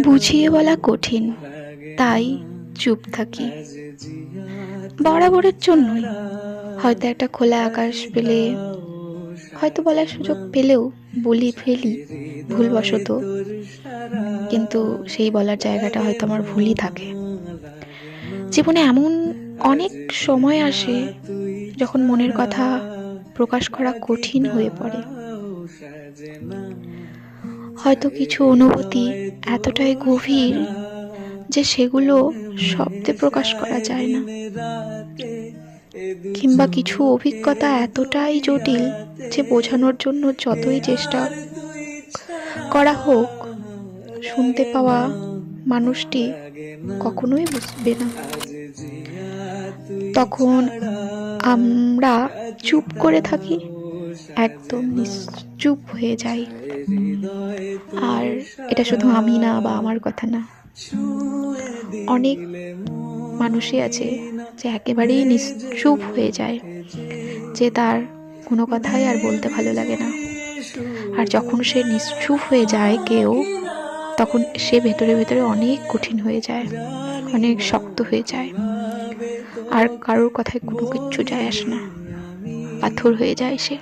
বুঝিয়ে বলা কঠিন, তাই চুপ থাকি। বরাবরের জন্যই হয়তো একটা খোলা আকাশ পেলে, হয়তো বলার সুযোগ পেলেও বলি ফেলি ভুলবশত, কিন্তু সেই বলার জায়গাটা হয়তো আমার ভুলই থাকে। জীবনে এমন অনেক সময় আসে যখন মনের কথা প্রকাশ করা কঠিন হয়ে পড়ে। হয়তো কিছু অনুভূতি এতটাই গভীর যে সেগুলো শব্দে প্রকাশ করা যায় না, কিংবা কিছু অভিজ্ঞতা এতটাই জটিল যে বোঝানোর জন্য যতই চেষ্টা করা হোক, শুনতে পাওয়া মানুষটি কখনোই বুঝবে না। তখন আমরা চুপ করে থাকি, একদম নিশ্চুপ হয়ে যাই। আর এটা শুধু আমি না বা আমার কথা না, অনেক মানুষই আছে যে একেবারেই নিশ্চুপ হয়ে যায়, যে তার কোনো কথাই আর বলতে ভালো লাগে না। আর যখন সে নিশ্চুপ হয়ে যায় কেউ, তখন সে ভেতরে ভেতরে অনেক কঠিন হয়ে যায়, অনেক শক্ত হয়ে যায়, আর কারোর কথায় কোনো কিচ্ছু যায় আসে না, পাথর হয়ে যায় সে।